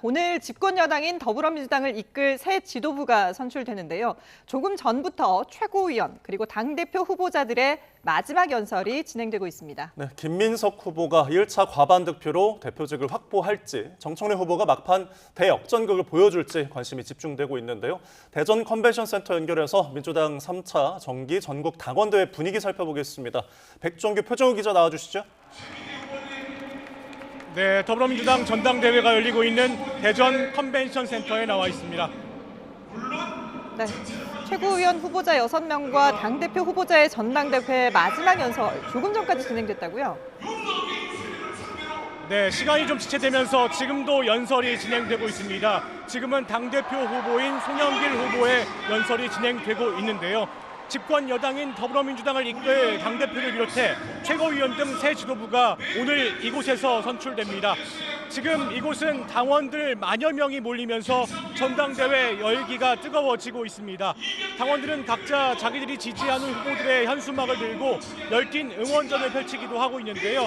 오늘 집권 여당인 더불어민주당을 이끌 새 지도부가 선출되는데요. 조금 전부터 최고위원 그리고 당대표 후보자들의 마지막 연설이 진행되고 있습니다. 네, 김민석 후보가 1차 과반 득표로 대표직을 확보할지, 정청래 후보가 막판 대역전극을 보여줄지 관심이 집중되고 있는데요. 대전 컨벤션 센터 연결해서 민주당 3차 정기 전국 당원대회 분위기 살펴보겠습니다. 백종규, 표정우 기자 나와주시죠. 네, 더불어민주당 전당대회가 열리고 있는 대전 컨벤션 센터에 나와 있습니다. 네, 최고위원 후보자 6명과 당대표 후보자의 전당대회 마지막 연설 조금 전까지 진행됐다고요? 네, 시간이 좀 지체되면서 지금도 연설이 진행되고 있습니다. 지금은 당대표 후보인 송영길 후보의 연설이 진행되고 있는데요. 집권 여당인 더불어민주당을 이끌 당대표를 비롯해 최고위원 등 새 지도부가 오늘 이곳에서 선출됩니다. 지금 이곳은 당원들 만여 명이 몰리면서 전당대회 열기가 뜨거워지고 있습니다. 당원들은 각자 자기들이 지지하는 후보들의 현수막을 들고 열띤 응원전을 펼치기도 하고 있는데요.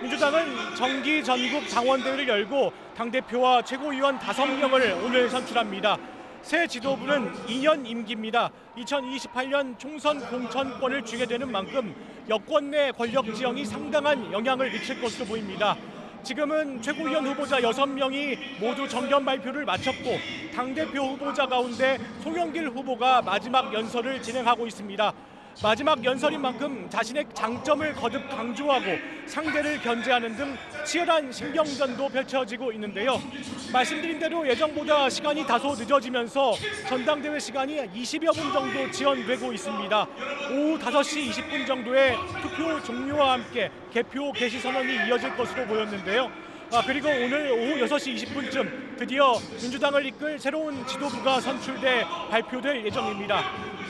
민주당은 정기 전국 당원대회를 열고 당대표와 최고위원 5명을 오늘 선출합니다. 새 지도부는 2년 임기입니다. 2028년 총선 공천권을 쥐게 되는 만큼 여권 내 권력 지형이 상당한 영향을 미칠 것으로 보입니다. 지금은 최고위원 후보자 6명이 모두 정견 발표를 마쳤고 당대표 후보자 가운데 송영길 후보가 마지막 연설을 진행하고 있습니다. 마지막 연설인 만큼 자신의 장점을 거듭 강조하고 상대를 견제하는 등 치열한 신경전도 펼쳐지고 있는데요. 말씀드린 대로 예정보다 시간이 다소 늦어지면서 전당대회 시간이 20여 분 정도 지연되고 있습니다. 오후 5시 20분 정도에 투표 종료와 함께 개표 개시 선언이 이어질 것으로 보였는데요. 그리고 오늘 오후 6시 20분쯤 드디어 민주당을 이끌 새로운 지도부가 선출돼 발표될 예정입니다.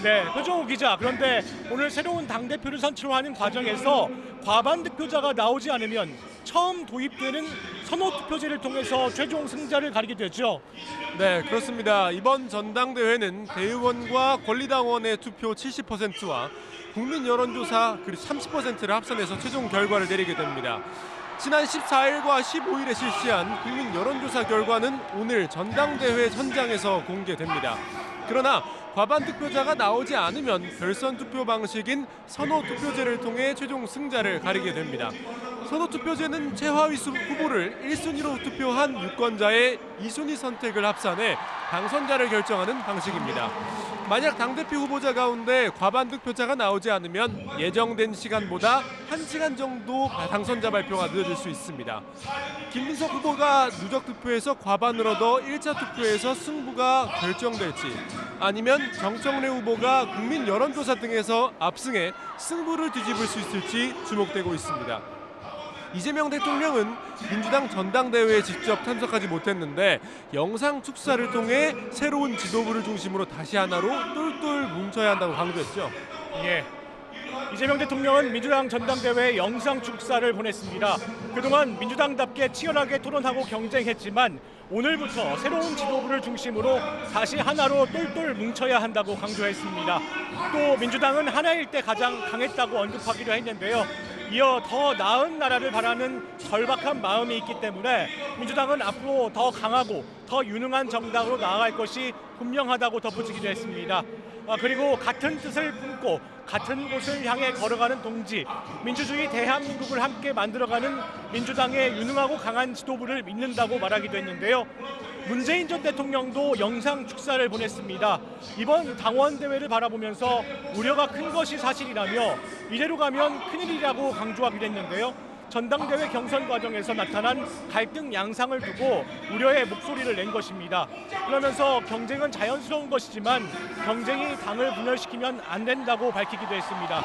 네, 표정우 기자, 그런데 오늘 새로운 당대표를 선출하는 과정에서 과반 득표자가 나오지 않으면 처음 도입되는 선호투표제를 통해서 최종 승자를 가리게 되죠. 네, 그렇습니다. 이번 전당대회는 대의원과 권리당원의 투표 70%와 국민 여론조사 그리고 30%를 합산해서 최종 결과를 내리게 됩니다. 지난 14일과 15일에 실시한 국민 여론조사 결과는 오늘 전당대회 현장에서 공개됩니다. 그러나 과반 득표자가 나오지 않으면 결선 투표 방식인 선호 투표제를 통해 최종 승자를 가리게 됩니다. 선호 투표제는 최하위 후보를 1순위로 투표한 유권자의 2순위 선택을 합산해 당선자를 결정하는 방식입니다. 만약 당대표 후보자 가운데 과반 득표자가 나오지 않으면 예정된 시간보다 1시간 정도 당선자 발표가 늦어질 수 있습니다. 김민석 후보가 누적 투표에서 과반을 얻어 1차 투표에서 승부가 결정될지, 아니면 정청래 후보가 국민 여론조사 등에서 압승해 승부를 뒤집을 수 있을지 주목되고 있습니다. 이재명 대통령은 민주당 전당대회에 직접 참석하지 못했는데 영상 축사를 통해 새로운 지도부를 중심으로 다시 하나로 똘똘 뭉쳐야 한다고 강조했죠. 예. 이재명 대통령은 민주당 전당대회에 영상 축사를 보냈습니다. 그동안 민주당답게 치열하게 토론하고 경쟁했지만 오늘부터 새로운 지도부를 중심으로 다시 하나로 똘똘 뭉쳐야 한다고 강조했습니다. 또 민주당은 하나일 때 가장 강했다고 언급하기도 했는데요. 이어 더 나은 나라를 바라는 절박한 마음이 있기 때문에 민주당은 앞으로 더 강하고 더 유능한 정당으로 나아갈 것이 분명하다고 덧붙이기도 했습니다. 그리고 같은 뜻을 품고 같은 곳을 향해 걸어가는 동지, 민주주의 대한민국을 함께 만들어가는 민주당의 유능하고 강한 지도부를 믿는다고 말하기도 했는데요. 문재인 전 대통령도 영상 축사를 보냈습니다. 이번 당원대회를 바라보면서 우려가 큰 것이 사실이라며 이대로 가면 큰일이라고 강조하기도 했는데요. 전당대회 경선 과정에서 나타난 갈등 양상을 두고 우려의 목소리를 낸 것입니다. 그러면서 경쟁은 자연스러운 것이지만 경쟁이 당을 분열시키면 안 된다고 밝히기도 했습니다.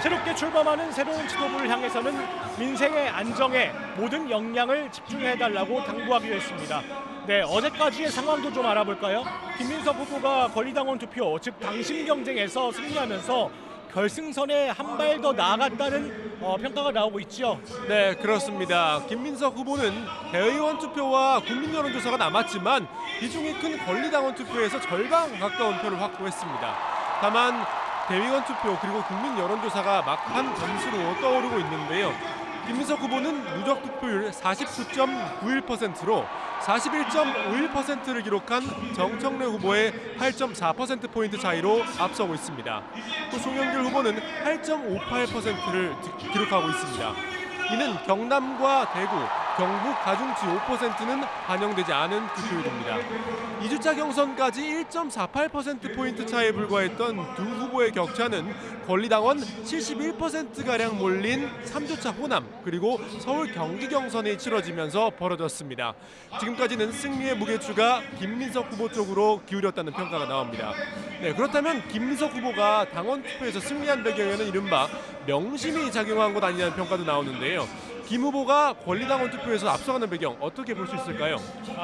새롭게 출범하는 새로운 지도부를 향해서는 민생의 안정에 모든 역량을 집중해달라고 당부하기도 했습니다. 네, 어제까지의 상황도 좀 알아볼까요? 김민석 후보가 권리당원 투표, 즉 당심 경쟁에서 승리하면서 결승선에 한 발 더 나아갔다는 평가가 나오고 있죠. 네, 그렇습니다. 김민석 후보는 대의원 투표와 국민 여론조사가 남았지만 비중이 큰 권리당원 투표에서 절반 가까운 표를 확보했습니다. 다만 대의원 투표 그리고 국민 여론조사가 막판 점수로 떠오르고 있는데요. 김민석 후보는 누적 득표율 49.91%로 41.51%를 기록한 정청래 후보의 8.4%포인트 차이로 앞서고 있습니다. 또 송영길 후보는 8.58%를 기록하고 있습니다. 이는 경남과 대구, 경북 가중치 5%는 반영되지 않은 득표율입니다. 2주차 경선까지 1.48%포인트 차이에 불과했던 두 후보의 격차는 권리당원 71%가량 몰린 3주차 호남 그리고 서울 경기 경선이 치러지면서 벌어졌습니다. 지금까지는 승리의 무게추가 김민석 후보 쪽으로 기울였다는 평가가 나옵니다. 네, 그렇다면 김민석 후보가 당원 투표에서 승리한 배경에는 이른바 명심이 작용한 것 아니냐는 평가도 나오는데요. 김 후보가 권리당원 투표에서 앞서가는 배경 어떻게 볼 수 있을까요?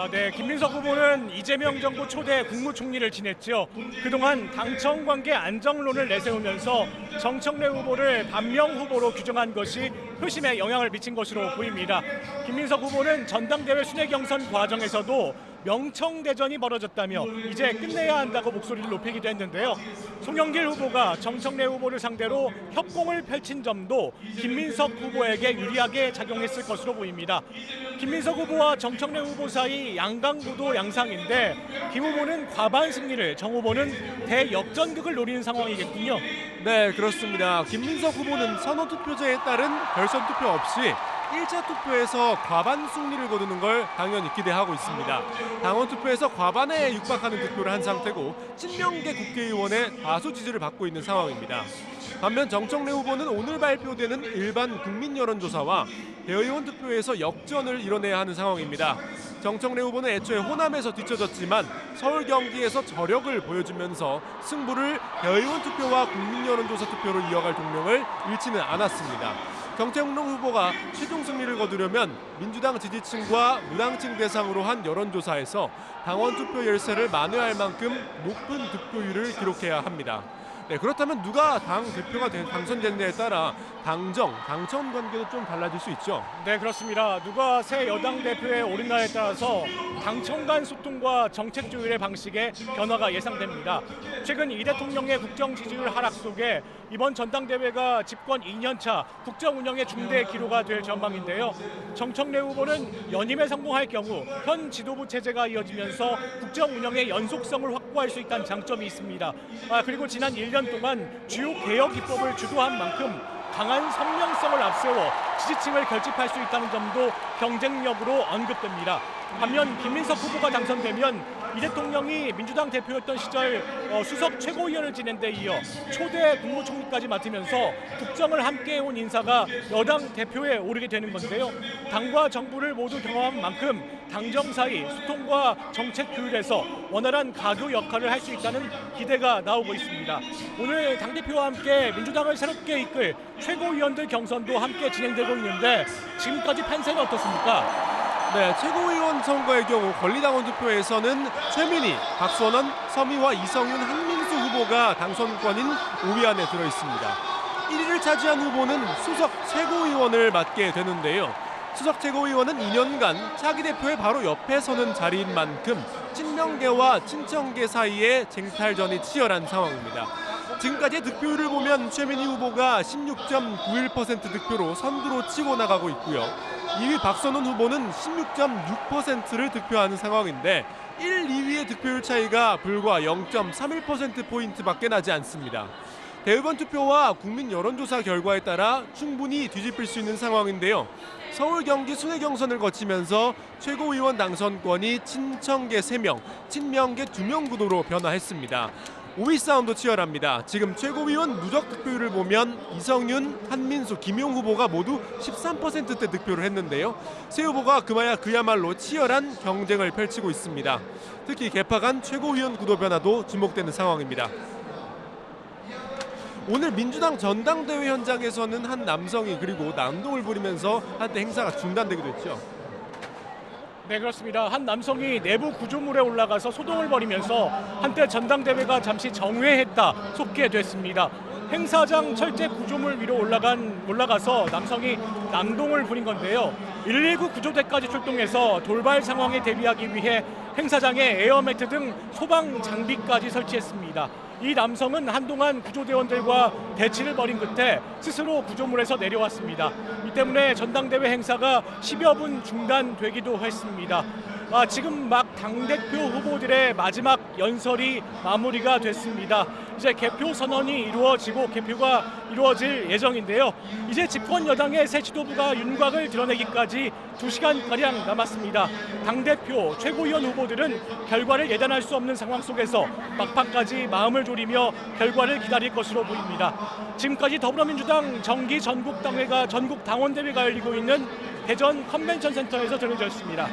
네, 김민석 후보는 이재명 정부 초대 국무총리를 지냈죠. 그동안 당청 관계 안정론을 내세우면서 정청래 후보를 반명 후보로 규정한 것이 표심에 영향을 미친 것으로 보입니다. 김민석 후보는 전당대회 순회 경선 과정에서도 명청대전이 벌어졌다며 이제 끝내야 한다고 목소리를 높이기도 했는데요. 송영길 후보가 정청래 후보를 상대로 협공을 펼친 점도 김민석 후보에게 유리하게 작용했을 것으로 보입니다. 김민석 후보와 정청래 후보 사이 양강구도 양상인데 김 후보는 과반 승리를, 정 후보는 대역전극을 노리는 상황이겠군요. 네, 그렇습니다. 김민석 후보는 선호투표제에 따른 결선 투표 없이 1차 투표에서 과반 승리를 거두는 걸 당연히 기대하고 있습니다. 당원 투표에서 과반에 육박하는 득표를 한 상태고 친명계 국회의원의 다수 지지를 받고 있는 상황입니다. 반면 정청래 후보는 오늘 발표되는 일반 국민 여론조사와 대의원 투표에서 역전을 이뤄내야 하는 상황입니다. 정청래 후보는 애초에 호남에서 뒤처졌지만 서울 경기에서 저력을 보여주면서 승부를 대의원 투표와 국민 여론조사 투표로 이어갈 동력을 잃지는 않았습니다. 정청래 후보가 최종 승리를 거두려면 민주당 지지층과 무당층 대상으로 한 여론조사에서 당원 투표 열세를 만회할 만큼 높은 득표율을 기록해야 합니다. 네, 그렇다면 누가 당 대표가 당선됐냐에 따라 당정, 당청 관계도 좀 달라질 수 있죠. 네, 그렇습니다. 누가 새 여당 대표에 오르나에 따라서 당청 간 소통과 정책 조율의 방식에 변화가 예상됩니다. 최근 이 대통령의 국정 지지율 하락 속에 이번 전당대회가 집권 2년차 국정 운영의 중대 기로가 될 전망인데요. 정청래 후보는 연임에 성공할 경우 현 지도부 체제가 이어지면서 국정 운영의 연속성을 확보할 수 있다는 장점이 있습니다. 그리고 지난 1년 동안 주요 개혁 입법을 주도한 만큼 강한 성명성을 앞세워 지지층을 결집할 수 있다는 점도 경쟁력으로 언급됩니다. 반면 김민석 후보가 당선되면 이 대통령이 민주당 대표였던 시절 수석 최고위원을 지낸 데 이어 초대 국무총리까지 맡으면서 국정을 함께해온 인사가 여당 대표에 오르게 되는 건데요. 당과 정부를 모두 경험한 만큼 당정 사이 소통과 정책 교율에서 원활한 가교 역할을 할 수 있다는 기대가 나오고 있습니다. 오늘 당대표와 함께 민주당을 새롭게 이끌 최고위원들 경선도 함께 진행되고 있는데 지금까지 판세는 어떻습니까? 네, 최고위원 선거의 경우 권리당원 투표에서는 최민희, 박선원, 서미화, 이성윤, 한민수 후보가 당선권인 5위 안에 들어 있습니다. 1위를 차지한 후보는 수석 최고위원을 맡게 되는데요. 수석 최고위원은 2년간 차기 대표의 바로 옆에 서는 자리인 만큼 친명계와 친청계 사이에 쟁탈전이 치열한 상황입니다. 지금까지의 득표율을 보면 최민희 후보가 16.91% 득표로 선두로 치고 나가고 있고요. 2위 박선원 후보는 16.6%를 득표하는 상황인데 1, 2위의 득표율 차이가 불과 0.31%포인트밖에 나지 않습니다. 대의원 투표와 국민 여론조사 결과에 따라 충분히 뒤집힐 수 있는 상황인데요. 서울 경기 순회 경선을 거치면서 최고위원 당선권이 친청계 3명, 친명계 2명 구도로 변화했습니다. 5위 싸움도 치열합니다. 지금 최고위원 누적 득표율을 보면 이성윤, 한민수, 김용 후보가 모두 13%대 득표를 했는데요. 세 후보가 그야말로 치열한 경쟁을 펼치고 있습니다. 특히 개파 간 최고위원 구도 변화도 주목되는 상황입니다. 오늘 민주당 전당대회 현장에서는 한 남성이 그리고 난동을 부리면서 한때 행사가 중단되기도 했죠. 네, 그렇습니다. 한 남성이 내부 구조물에 올라가서 소동을 벌이면서 한때 전당대회가 잠시 정회했다 속개됐습니다. 행사장 철제 구조물 위로 올라가서 남성이 난동을 부린 건데요. 119 구조대까지 출동해서 돌발 상황에 대비하기 위해 행사장에 에어매트 등 소방 장비까지 설치했습니다. 이 남성은 한동안 구조대원들과 대치를 벌인 끝에 스스로 구조물에서 내려왔습니다. 이 때문에 전당대회 행사가 10여 분 중단되기도 했습니다. 지금 막 당대표 후보들의 마지막 연설이 마무리가 됐습니다. 이제 개표 선언이 이루어지고 개표가 이루어질 예정인데요. 이제 집권 여당의 새 지도부가 윤곽을 드러내기까지 2시간가량 남았습니다. 당대표 최고위원 후보들은 결과를 예단할 수 없는 상황 속에서 막판까지 마음을 졸이며 결과를 기다릴 것으로 보입니다. 지금까지 더불어민주당 정기 전국 당원대회가 열리고 있는 대전 컨벤션 센터에서 전해졌습니다.